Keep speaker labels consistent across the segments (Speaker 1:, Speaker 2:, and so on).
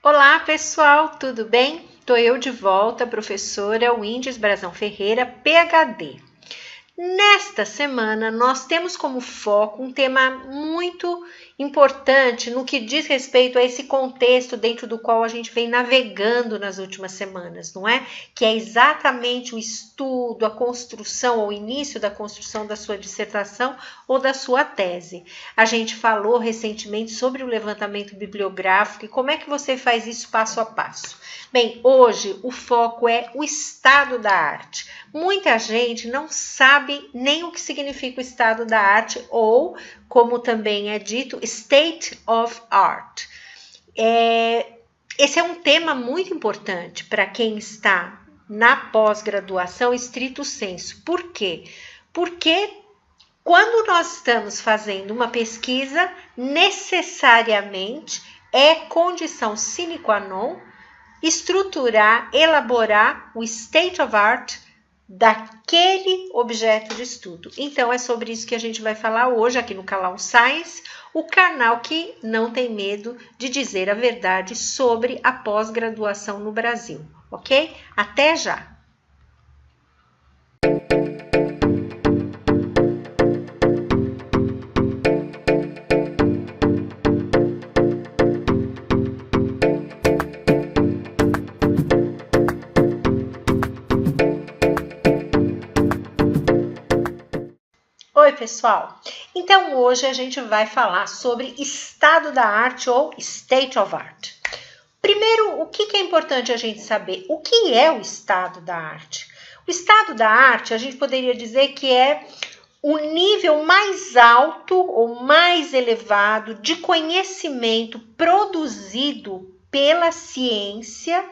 Speaker 1: Olá pessoal, tudo bem? Tô eu de volta, professora Windes Brazão Ferreira, PhD. Nesta semana, nós temos como foco um tema muito importante no que diz respeito a esse contexto dentro do qual a gente vem navegando nas últimas semanas, não é? Que é exatamente o estudo, a construção, ou o início da construção da sua dissertação ou da sua tese. A gente falou recentemente sobre o levantamento bibliográfico e como é que você faz isso passo a passo. Bem, hoje o foco é o estado da arte. Muita gente não sabe nem o que significa o estado da arte ou, como também é dito, state of art. Esse é um tema muito importante para quem está na pós-graduação estrito sensu. Por quê? Porque quando nós estamos fazendo uma pesquisa, necessariamente é condição sine qua non estruturar, elaborar o state of art daquele objeto de estudo. Então, é sobre isso que a gente vai falar hoje aqui no Calão Science, o canal que não tem medo de dizer a verdade sobre a pós-graduação no Brasil, ok? Até já! Oi, pessoal! Então, hoje a gente vai falar sobre estado da arte ou state of art. Primeiro, o que é importante a gente saber? O que é o estado da arte? O estado da arte, a gente poderia dizer que é o nível mais alto ou mais elevado de conhecimento produzido pela ciência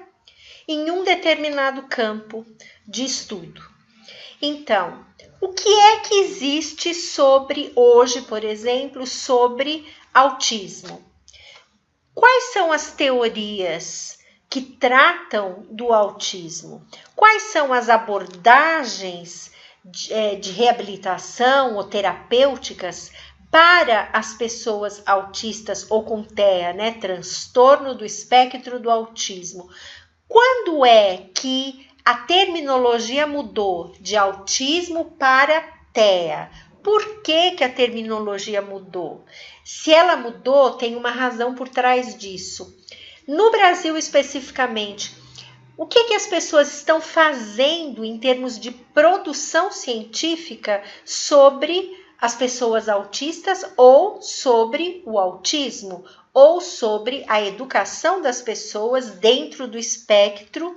Speaker 1: em um determinado campo de estudo. Então, o que é que existe sobre hoje, por exemplo, sobre autismo? Quais são as teorias que tratam do autismo? Quais são as abordagens de reabilitação ou terapêuticas para as pessoas autistas ou com TEA, né? Transtorno do espectro do autismo? Quando é que a terminologia mudou de autismo para TEA? Por que a terminologia mudou? Se ela mudou, tem uma razão por trás disso. No Brasil, especificamente, o que as pessoas estão fazendo em termos de produção científica sobre as pessoas autistas ou sobre o autismo? Ou sobre a educação das pessoas dentro do espectro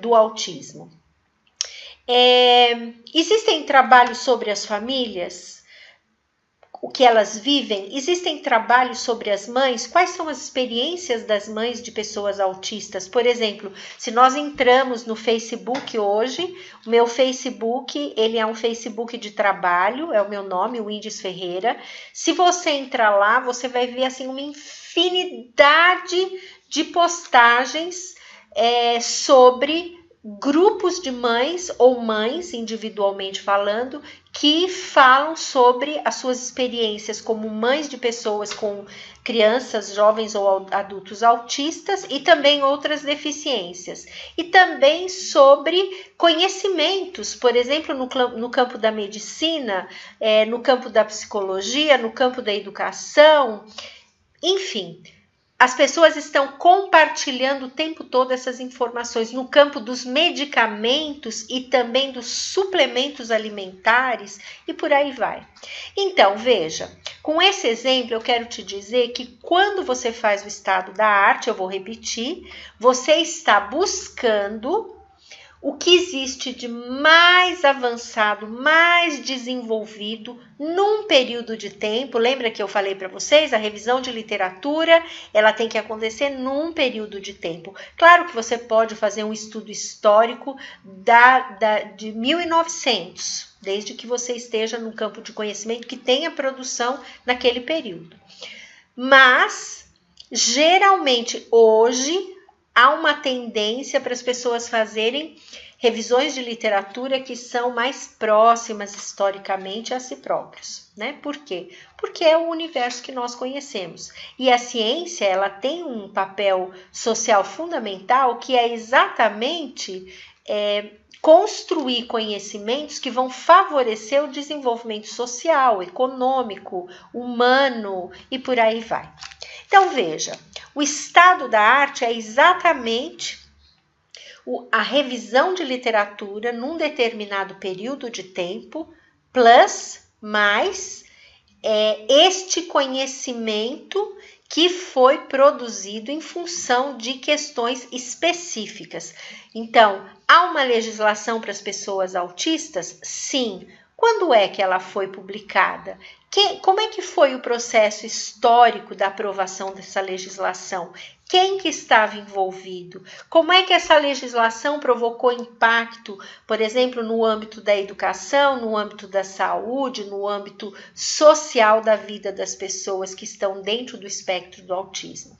Speaker 1: do autismo. Existem trabalhos sobre as famílias, o que elas vivem? Existem trabalhos sobre as mães? Quais são as experiências das mães de pessoas autistas? Por exemplo, se nós entramos no Facebook hoje, o meu Facebook, ele é um Facebook de trabalho, é o meu nome, Windes Ferreira. Se você entrar lá, você vai ver assim uma infinidade de postagens sobre grupos de mães ou mães, individualmente falando, que falam sobre as suas experiências como mães de pessoas com crianças, jovens ou adultos autistas e também outras deficiências. E também sobre conhecimentos, por exemplo, no campo da medicina, no campo da psicologia, no campo da educação, enfim. As pessoas estão compartilhando o tempo todo essas informações no campo dos medicamentos e também dos suplementos alimentares e por aí vai. Então, veja, com esse exemplo eu quero te dizer que quando você faz o estado da arte, eu vou repetir, você está buscando o que existe de mais avançado, mais desenvolvido num período de tempo. Lembra que eu falei para vocês? A revisão de literatura, ela tem que acontecer num período de tempo. Claro que você pode fazer um estudo histórico de 1900, desde que você esteja no campo de conhecimento que tenha produção naquele período. Mas, geralmente, hoje, há uma tendência para as pessoas fazerem revisões de literatura que são mais próximas historicamente a si próprios, né? Por quê? Porque é o universo que nós conhecemos. E a ciência, ela tem um papel social fundamental que é exatamente construir conhecimentos que vão favorecer o desenvolvimento social, econômico, humano e por aí vai. Então, veja, o estado da arte é exatamente a revisão de literatura num determinado período de tempo, plus, mais este conhecimento que foi produzido em função de questões específicas. Então, há uma legislação para as pessoas autistas? Sim. Quando é que ela foi publicada? Como é que foi o processo histórico da aprovação dessa legislação? Quem que estava envolvido? Como é que essa legislação provocou impacto, por exemplo, no âmbito da educação, no âmbito da saúde, no âmbito social da vida das pessoas que estão dentro do espectro do autismo?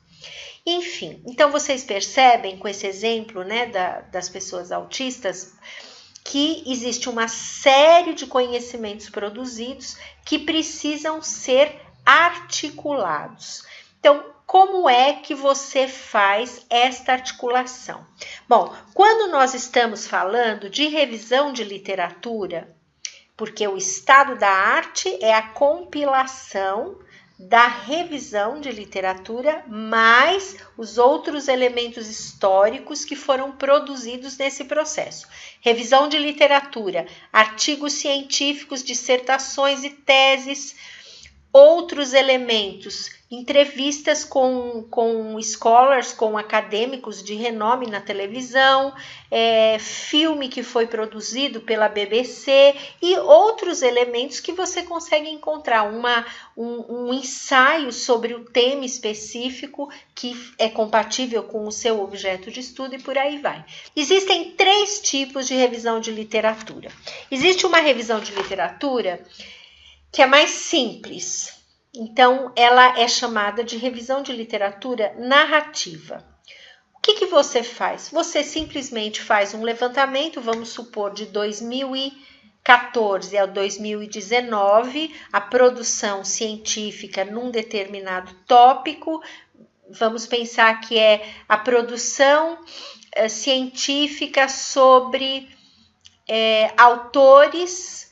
Speaker 1: Enfim, então vocês percebem com esse exemplo, né, das pessoas autistas, que existe uma série de conhecimentos produzidos que precisam ser articulados. Então, como é que você faz esta articulação? Bom, quando nós estamos falando de revisão de literatura, porque o estado da arte é a compilação da revisão de literatura, mais os outros elementos históricos que foram produzidos nesse processo. Revisão de literatura, artigos científicos, dissertações e teses, outros elementos, entrevistas com scholars, com acadêmicos de renome na televisão, filme que foi produzido pela BBC e outros elementos que você consegue encontrar, um ensaio sobre o tema específico que é compatível com o seu objeto de estudo e por aí vai. Existem 3 tipos de revisão de literatura. Existe uma revisão de literatura que é mais simples. Então, ela é chamada de revisão de literatura narrativa. O que você faz? Você simplesmente faz um levantamento, vamos supor, de 2014 a 2019, a produção científica num determinado tópico. Vamos pensar que é a produção científica sobre autores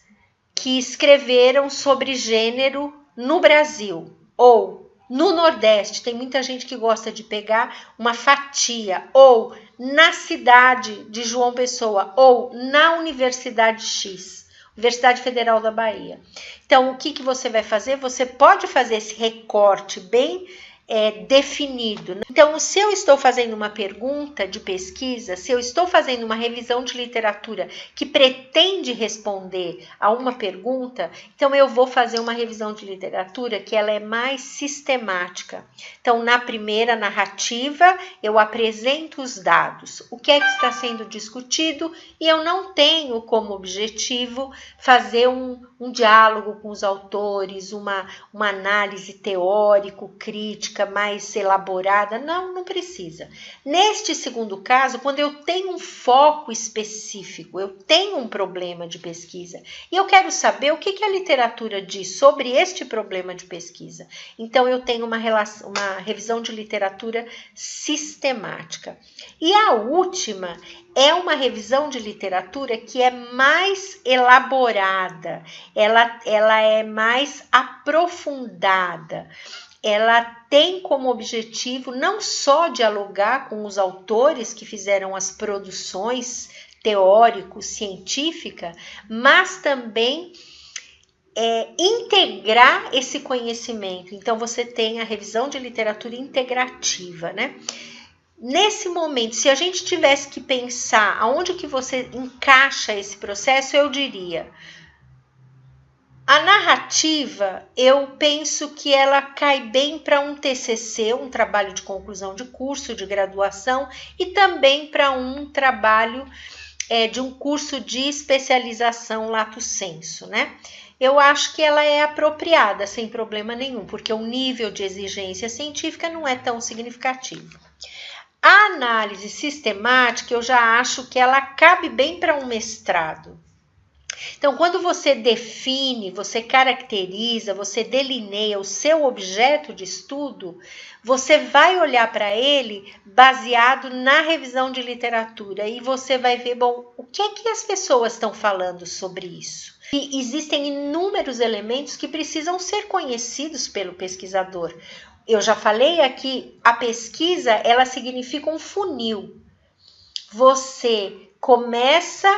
Speaker 1: que escreveram sobre gênero no Brasil ou no Nordeste. Tem muita gente que gosta de pegar uma fatia, ou na cidade de João Pessoa, ou na Universidade X, Universidade Federal da Bahia. Então, o que você vai fazer? Você pode fazer esse recorte bem definido. Então, se eu estou fazendo uma pergunta de pesquisa, se eu estou fazendo uma revisão de literatura que pretende responder a uma pergunta, então eu vou fazer uma revisão de literatura que ela é mais sistemática. Então, na primeira narrativa, eu apresento os dados, o que é que está sendo discutido, e eu não tenho como objetivo fazer um diálogo com os autores, uma análise teórico-crítica mais elaborada. Não precisa. Neste segundo caso, quando eu tenho um foco específico, eu tenho um problema de pesquisa e eu quero saber o que a literatura diz sobre este problema de pesquisa. Então, eu tenho uma revisão de literatura sistemática. E a última é uma revisão de literatura que é mais elaborada, ela é mais aprofundada. Ela tem como objetivo não só dialogar com os autores que fizeram as produções teórico-científicas, mas também integrar esse conhecimento. Então, você tem a revisão de literatura integrativa, né? Nesse momento, se a gente tivesse que pensar aonde que você encaixa esse processo, eu diria: a narrativa, eu penso que ela cai bem para um TCC, um trabalho de conclusão de curso, de graduação, e também para um trabalho de um curso de especialização lato sensu, né? Eu acho que ela é apropriada, sem problema nenhum, porque o nível de exigência científica não é tão significativo. A análise sistemática, eu já acho que ela cabe bem para um mestrado. Então, quando você define, você caracteriza, você delineia o seu objeto de estudo, você vai olhar para ele baseado na revisão de literatura e você vai ver, bom, o que é que as pessoas estão falando sobre isso? E existem inúmeros elementos que precisam ser conhecidos pelo pesquisador. Eu já falei aqui, a pesquisa, ela significa um funil. Você começa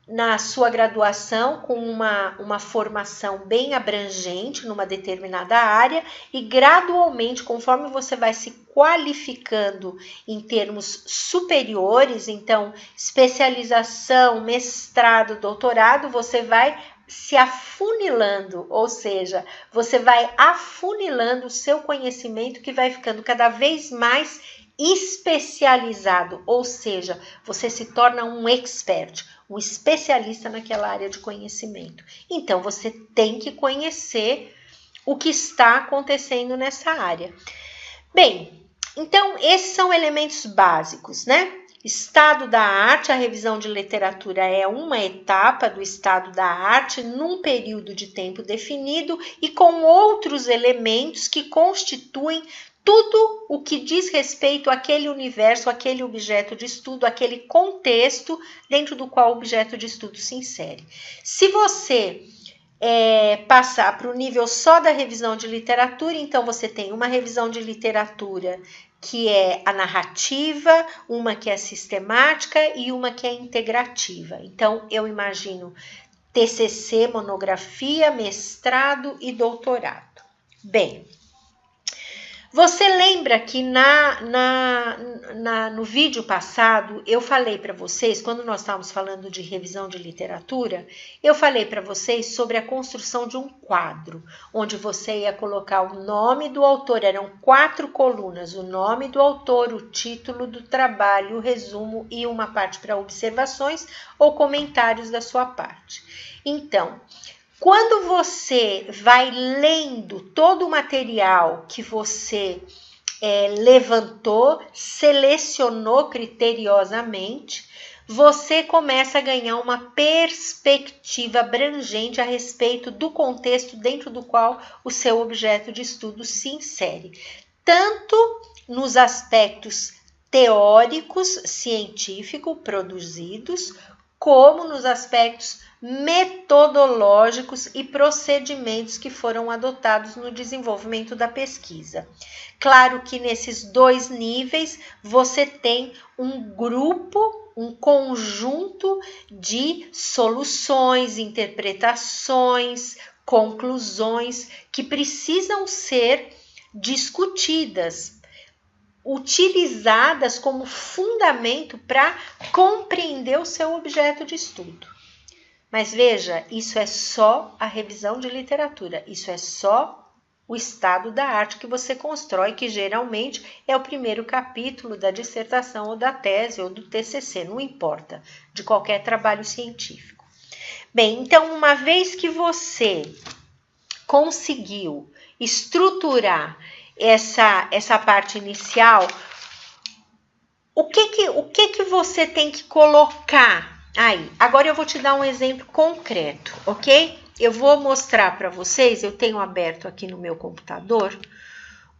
Speaker 1: na sua graduação com uma formação bem abrangente numa determinada área e gradualmente, conforme você vai se qualificando em termos superiores, então especialização, mestrado, doutorado, você vai se afunilando, ou seja, você vai afunilando o seu conhecimento que vai ficando cada vez mais especializado, ou seja, você se torna um expert, um especialista naquela área de conhecimento. Então, você tem que conhecer o que está acontecendo nessa área. Bem, então, esses são elementos básicos, né? Estado da arte, a revisão de literatura é uma etapa do estado da arte num período de tempo definido e com outros elementos que constituem tudo o que diz respeito àquele universo, àquele objeto de estudo, àquele contexto dentro do qual o objeto de estudo se insere. Se você passar para o nível só da revisão de literatura, então você tem uma revisão de literatura que é a narrativa, uma que é sistemática e uma que é integrativa. Então, eu imagino TCC, monografia, mestrado e doutorado. Bem, você lembra que no vídeo passado eu falei para vocês, quando nós estávamos falando de revisão de literatura, eu falei para vocês sobre a construção de um quadro, onde você ia colocar o nome do autor, eram 4 colunas, o nome do autor, o título do trabalho, o resumo e uma parte para observações ou comentários da sua parte. Então, quando você vai lendo todo o material que você levantou, selecionou criteriosamente, você começa a ganhar uma perspectiva abrangente a respeito do contexto dentro do qual o seu objeto de estudo se insere. Tanto nos aspectos teóricos, científicos produzidos, como nos aspectos metodológicos e procedimentos que foram adotados no desenvolvimento da pesquisa. Claro que nesses 2 níveis você tem um grupo, um conjunto de soluções, interpretações, conclusões que precisam ser discutidas, utilizadas como fundamento para compreender o seu objeto de estudo. Mas veja, isso é só a revisão de literatura, isso é só o estado da arte que você constrói, que geralmente é o primeiro capítulo da dissertação ou da tese ou do TCC, não importa, de qualquer trabalho científico. Bem, então, uma vez que você conseguiu estruturar essa parte inicial, o que você tem que colocar aí? Agora eu vou te dar um exemplo concreto, ok? Eu vou mostrar para vocês, eu tenho aberto aqui no meu computador,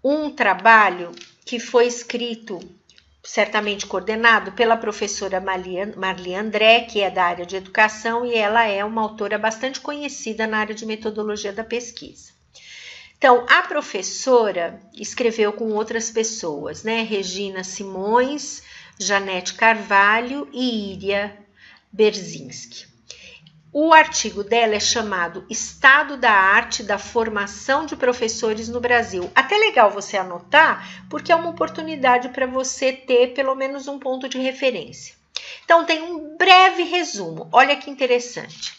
Speaker 1: um trabalho que foi escrito, certamente coordenado pela professora Marli André, que é da área de educação, e ela é uma autora bastante conhecida na área de metodologia da pesquisa. Então, a professora escreveu com outras pessoas, né? Regina Simões, Janete Carvalho e Iria Berzinski. O artigo dela é chamado Estado da Arte da Formação de Professores no Brasil. Até legal você anotar, porque é uma oportunidade para você ter pelo menos um ponto de referência. Então, tem um breve resumo. Olha que interessante.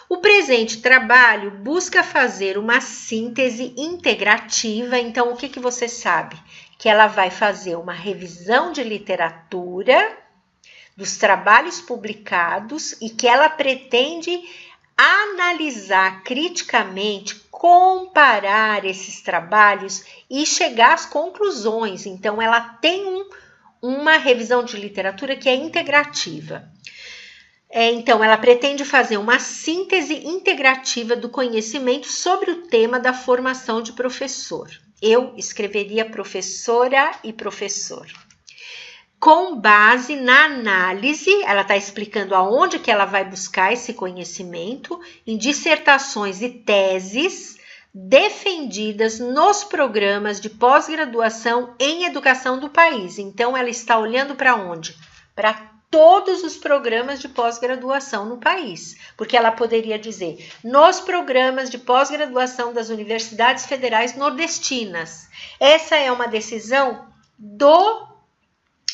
Speaker 1: O presente trabalho busca fazer uma síntese integrativa. Então, o que você sabe? Que ela vai fazer uma revisão de literatura dos trabalhos publicados e que ela pretende analisar criticamente, comparar esses trabalhos e chegar às conclusões. Então, ela tem uma revisão de literatura que é integrativa. Então, ela pretende fazer uma síntese integrativa do conhecimento sobre o tema da formação de professor. Eu escreveria professora e professor. Com base na análise, ela está explicando aonde que ela vai buscar esse conhecimento, em dissertações e teses defendidas nos programas de pós-graduação em educação do país. Então, ela está olhando para onde? Para todos os programas de pós-graduação no país, porque ela poderia dizer, nos programas de pós-graduação das universidades federais nordestinas. Essa é uma decisão do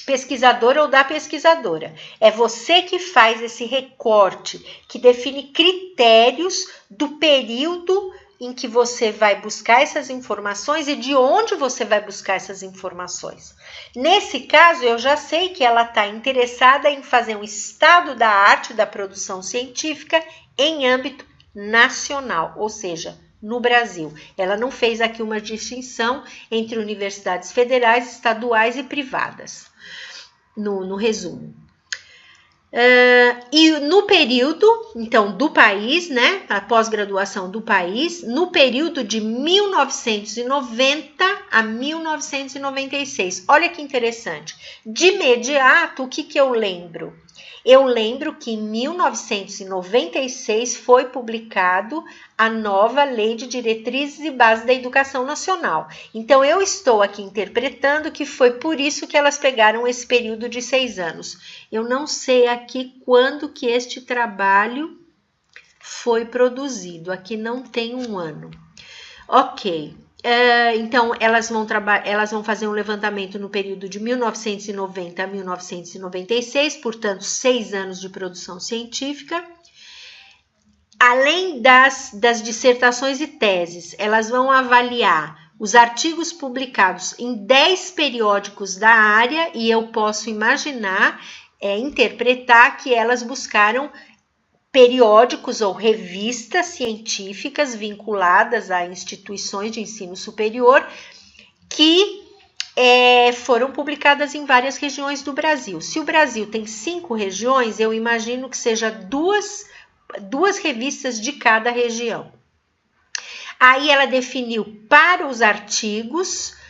Speaker 1: pesquisador ou da pesquisadora. É você que faz esse recorte, que define critérios do período em que você vai buscar essas informações e de onde você vai buscar essas informações. Nesse caso, eu já sei que ela está interessada em fazer um estado da arte da produção científica em âmbito nacional, ou seja, no Brasil. Ela não fez aqui uma distinção entre universidades federais, estaduais e privadas, no resumo. E no período, então, do país, né, a pós-graduação do país, no período de 1990 a 1996. Olha que interessante. De imediato, o que eu lembro? Eu lembro que em 1996 foi publicado a nova Lei de Diretrizes e Bases da Educação Nacional. Então, eu estou aqui interpretando que foi por isso que elas pegaram esse período de 6 anos. Eu não sei aqui quando que este trabalho foi produzido. Aqui não tem um ano. Ok. Então, elas vão fazer um levantamento no período de 1990 a 1996, portanto, 6 anos de produção científica. Além das dissertações e teses, elas vão avaliar os artigos publicados em 10 periódicos da área, e eu posso imaginar, interpretar que elas buscaram periódicos ou revistas científicas vinculadas a instituições de ensino superior que foram publicadas em várias regiões do Brasil. Se o Brasil tem 5 regiões, eu imagino que seja duas revistas de cada região. Aí ela definiu para os artigos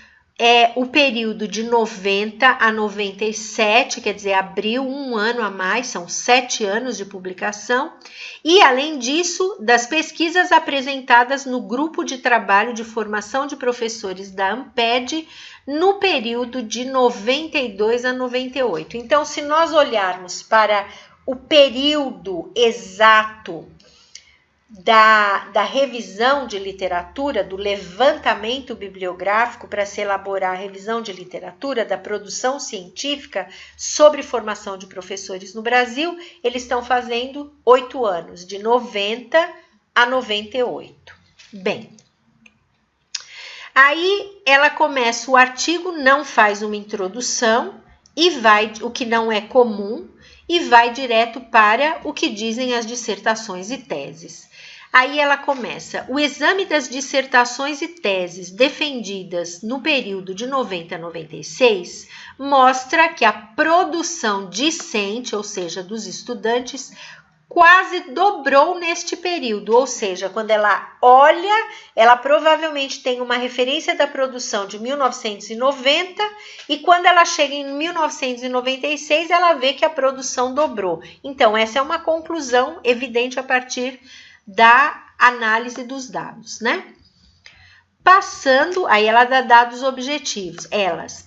Speaker 1: o período de 90 a 97, quer dizer, abriu um ano a mais, são 7 anos de publicação. E, além disso, das pesquisas apresentadas no grupo de trabalho de formação de professores da ANPED no período de 92 a 98. Então, se nós olharmos para o período exato da revisão de literatura, do levantamento bibliográfico para se elaborar a revisão de literatura, da produção científica sobre formação de professores no Brasil, eles estão fazendo 8 anos, de 90 a 98. Bem, aí ela começa o artigo, não faz uma introdução e vai, o que não é comum, e vai direto para o que dizem as dissertações e teses. Aí ela começa, o exame das dissertações e teses defendidas no período de 90 a 96 mostra que a produção discente, ou seja, dos estudantes, quase dobrou neste período, ou seja, quando ela olha, ela provavelmente tem uma referência da produção de 1990 e quando ela chega em 1996, ela vê que a produção dobrou. Então, essa é uma conclusão evidente a partir da análise dos dados, né? Passando, aí ela dá dados objetivos,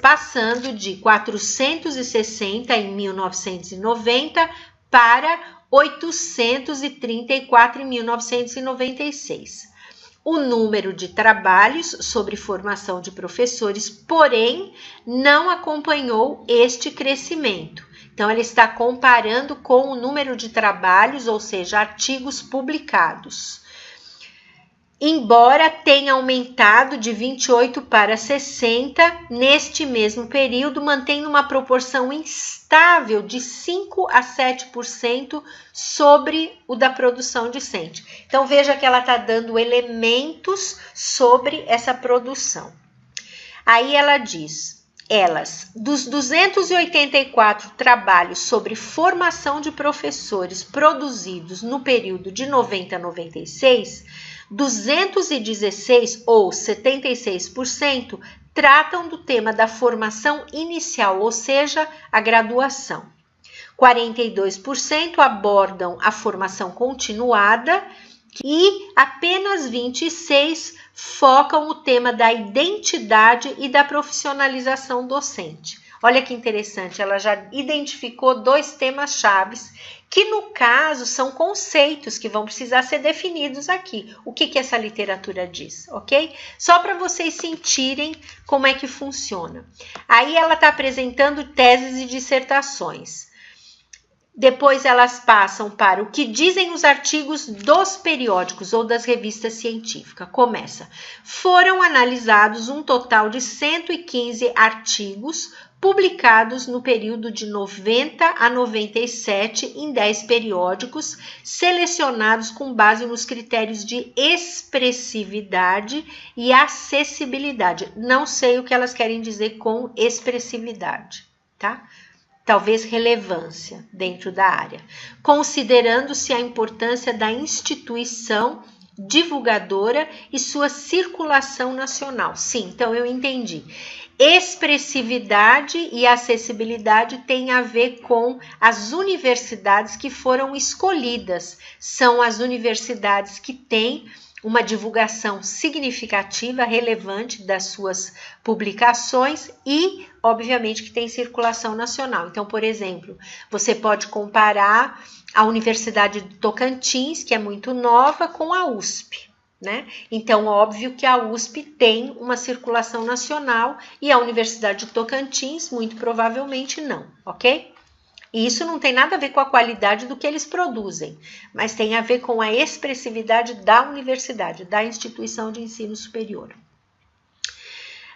Speaker 1: passando de 460 em 1990 para 834 em 1996. O número de trabalhos sobre formação de professores, porém, não acompanhou este crescimento. Então, ela está comparando com o número de trabalhos, ou seja, artigos publicados. Embora tenha aumentado de 28 para 60, neste mesmo período, mantendo uma proporção instável de 5 a 7% sobre o da produção discente. Então, veja que ela está dando elementos sobre essa produção. Aí ela diz... dos 284 trabalhos sobre formação de professores produzidos no período de 90 a 96, 216 ou 76% tratam do tema da formação inicial, ou seja, a graduação. 42% abordam a formação continuada e apenas 26% focam o tema da identidade e da profissionalização docente. Olha que interessante, ela já identificou 2 temas chaves que, no caso, são conceitos que vão precisar ser definidos aqui. O que essa literatura diz, ok? Só para vocês sentirem como é que funciona. Aí ela está apresentando teses e dissertações. Depois elas passam para o que dizem os artigos dos periódicos ou das revistas científicas. Começa. Foram analisados um total de 115 artigos publicados no período de 90 a 97 em 10 periódicos, selecionados com base nos critérios de expressividade e acessibilidade. Não sei o que elas querem dizer com expressividade, tá? Talvez relevância dentro da área, considerando-se a importância da instituição divulgadora e sua circulação nacional. Sim, então eu entendi. Expressividade e acessibilidade tem a ver com as universidades que foram escolhidas. São as universidades que têm uma divulgação significativa, relevante das suas publicações e, obviamente, que tem circulação nacional. Então, por exemplo, você pode comparar a Universidade de Tocantins, que é muito nova, com a USP, né? Então, óbvio que a USP tem uma circulação nacional e a Universidade de Tocantins, muito provavelmente, não, ok? E isso não tem nada a ver com a qualidade do que eles produzem, mas tem a ver com a expressividade da universidade, da instituição de ensino superior.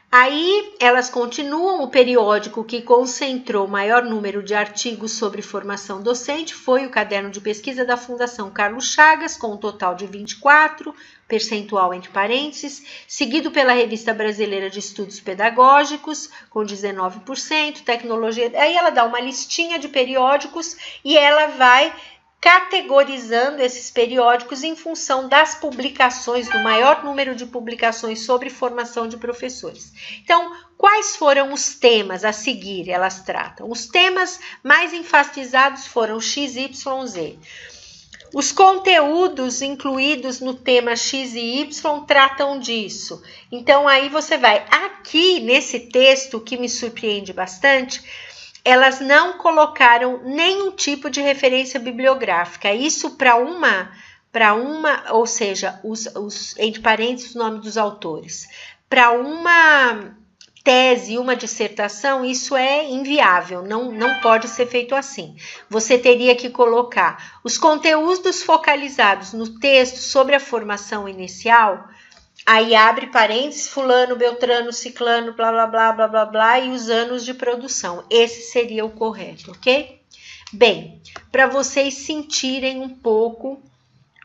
Speaker 1: Aí elas continuam, o periódico que concentrou o maior número de artigos sobre formação docente foi o Caderno de Pesquisa da Fundação Carlos Chagas, com um total de 24, percentual entre parênteses, seguido pela Revista Brasileira de Estudos Pedagógicos, com 19%, tecnologia. Aí ela dá uma listinha de periódicos e ela vai categorizando esses periódicos em função das publicações, do maior número de publicações sobre formação de professores. Então, quais foram os temas a seguir? Elas tratam. Os temas mais enfatizados foram XYZ. Os conteúdos incluídos no tema X e Y tratam disso. Então, aí você vai. Aqui, nesse texto, que me surpreende bastante, elas não colocaram nenhum tipo de referência bibliográfica. Isso para uma, ou seja, entre parênteses, o nome dos autores. Para uma tese, uma dissertação, isso é inviável, não pode ser feito assim. Você teria que colocar os conteúdos focalizados no texto sobre a formação inicial. Aí abre parênteses, fulano, beltrano, ciclano, blá, blá, blá, blá, blá, blá, e os anos de produção. Esse seria o correto, ok? Bem, para vocês sentirem um pouco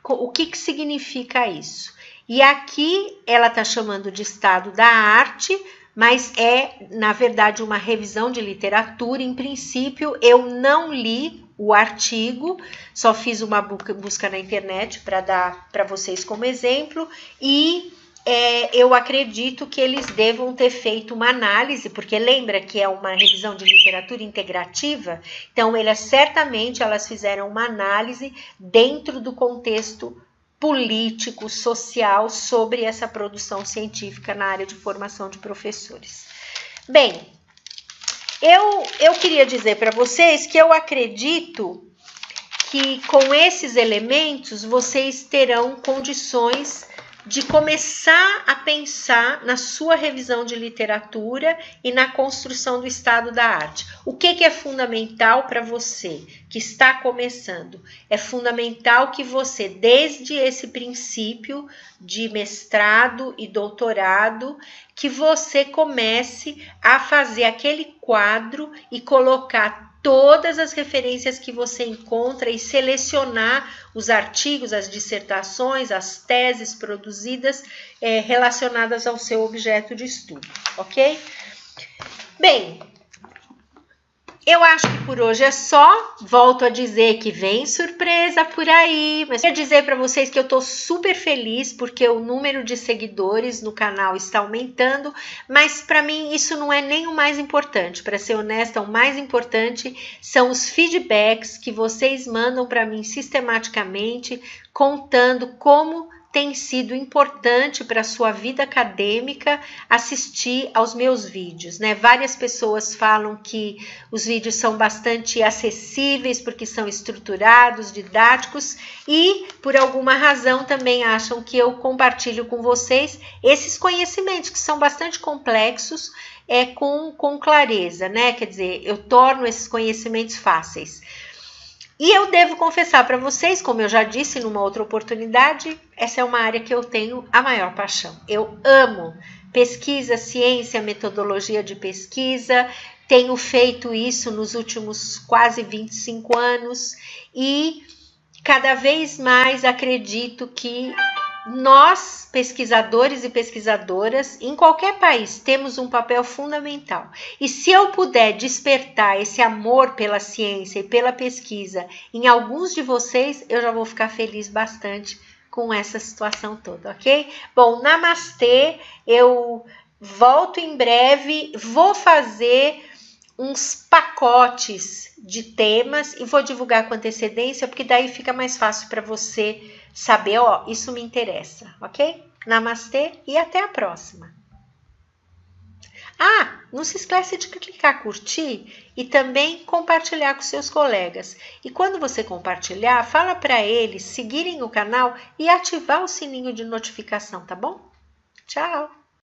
Speaker 1: o que significa isso. E aqui ela está chamando de estado da arte, mas é, na verdade, uma revisão de literatura. Em princípio, eu não li o artigo, só fiz uma busca na internet para dar para vocês como exemplo e eu acredito que eles devam ter feito uma análise, porque lembra que é uma revisão de literatura integrativa, então certamente elas fizeram uma análise dentro do contexto político, social, sobre essa produção científica na área de formação de professores. Bem, eu queria dizer para vocês que eu acredito que com esses elementos vocês terão condições de começar a pensar na sua revisão de literatura e na construção do estado da arte. O que é fundamental para você que está começando? É fundamental que você, desde esse princípio de mestrado e doutorado, que você comece a fazer aquele quadro e colocar todas as referências que você encontra e selecionar os artigos, as dissertações, as teses produzidas relacionadas ao seu objeto de estudo, ok? Bem, eu acho que por hoje é só. Volto a dizer que vem surpresa por aí, mas quero dizer para vocês que eu tô super feliz porque o número de seguidores no canal está aumentando, mas para mim isso não é nem o mais importante. Para ser honesta, o mais importante são os feedbacks que vocês mandam para mim sistematicamente, contando como tem sido importante para a sua vida acadêmica assistir aos meus vídeos, né? Várias pessoas falam que os vídeos são bastante acessíveis porque são estruturados, didáticos e por alguma razão também acham que eu compartilho com vocês esses conhecimentos que são bastante complexos, com clareza, né? Quer dizer, eu torno esses conhecimentos fáceis. E eu devo confessar para vocês, como eu já disse numa outra oportunidade, essa é uma área que eu tenho a maior paixão. Eu amo pesquisa, ciência, metodologia de pesquisa, tenho feito isso nos últimos quase 25 anos e cada vez mais acredito que nós, pesquisadores e pesquisadoras, em qualquer país, temos um papel fundamental. E se eu puder despertar esse amor pela ciência e pela pesquisa em alguns de vocês, eu já vou ficar feliz bastante com essa situação toda, ok? Bom, namastê, eu volto em breve, vou fazer uns pacotes de temas e vou divulgar com antecedência, porque daí fica mais fácil para você saber, ó, isso me interessa, ok? Namastê e até a próxima. Ah, não se esquece de clicar curtir e também compartilhar com seus colegas. E quando você compartilhar, fala para eles seguirem o canal e ativar o sininho de notificação, tá bom? Tchau!